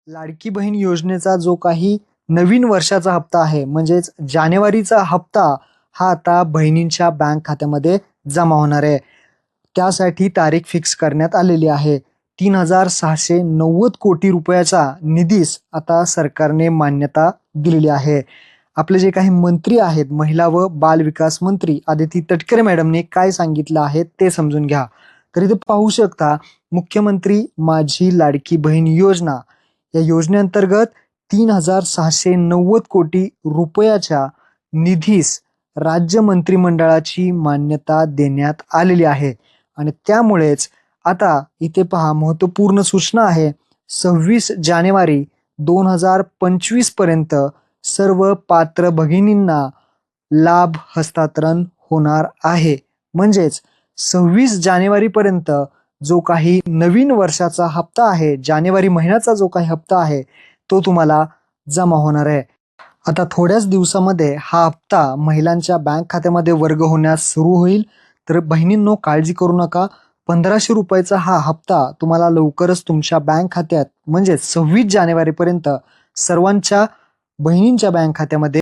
लाडकी बहीण योजनेचा जो काही नवीन वर्षाचा हप्ता आहे म्हणजेच जानेवारीचा हप्ता हा आता बहिणींच्या बँक खात्यामध्ये जमा होणार आहे. त्यासाठी तारीख फिक्स करण्यात आलेली आहे. 3,690 कोटी रुपयाचा निधीस आता सरकारने मान्यता दिलेली आहे. आपले जे काही मंत्री आहेत, महिला व बाल विकास मंत्री आदिती तटकरे मॅडमने काय सांगितलं आहे ते समजून घ्या. तर इथे पाहू शकता, मुख्यमंत्री माझी लाडकी बहीण योजना या योजनेअंतर्गत 3,690 कोटी रुपयाच्या निधीस राज्य मंत्रिमंडळाची मान्यता देण्यात आलेली आहे. आणि त्यामुळेच आता इथे पहा, महत्त्वपूर्ण सूचना आहे. 26 जानेवारी 2025 पर्यंत सर्व पात्र भगिनींना लाभ हस्तांतरण होणार आहे. म्हणजेच 26 जानेवारीपर्यंत जो काही नवीन वर्षाचा हप्ता आहे, जानेवारी महिन्याचा जो काही हप्ता आहे तो तुम्हाला जमा होणार आहे. आता थोड्याच दिवसामध्ये हा हप्ता महिलांच्या बँक खात्यामध्ये वर्ग होण्यास सुरू होईल. तर बहिणींनो, काळजी करू नका. 1,500 रुपयाचा हा हप्ता तुम्हाला लवकरच तुमच्या बँक खात्यात म्हणजे 26 जानेवारीपर्यंत सर्वांच्या बहिणींच्या बँक खात्यामध्ये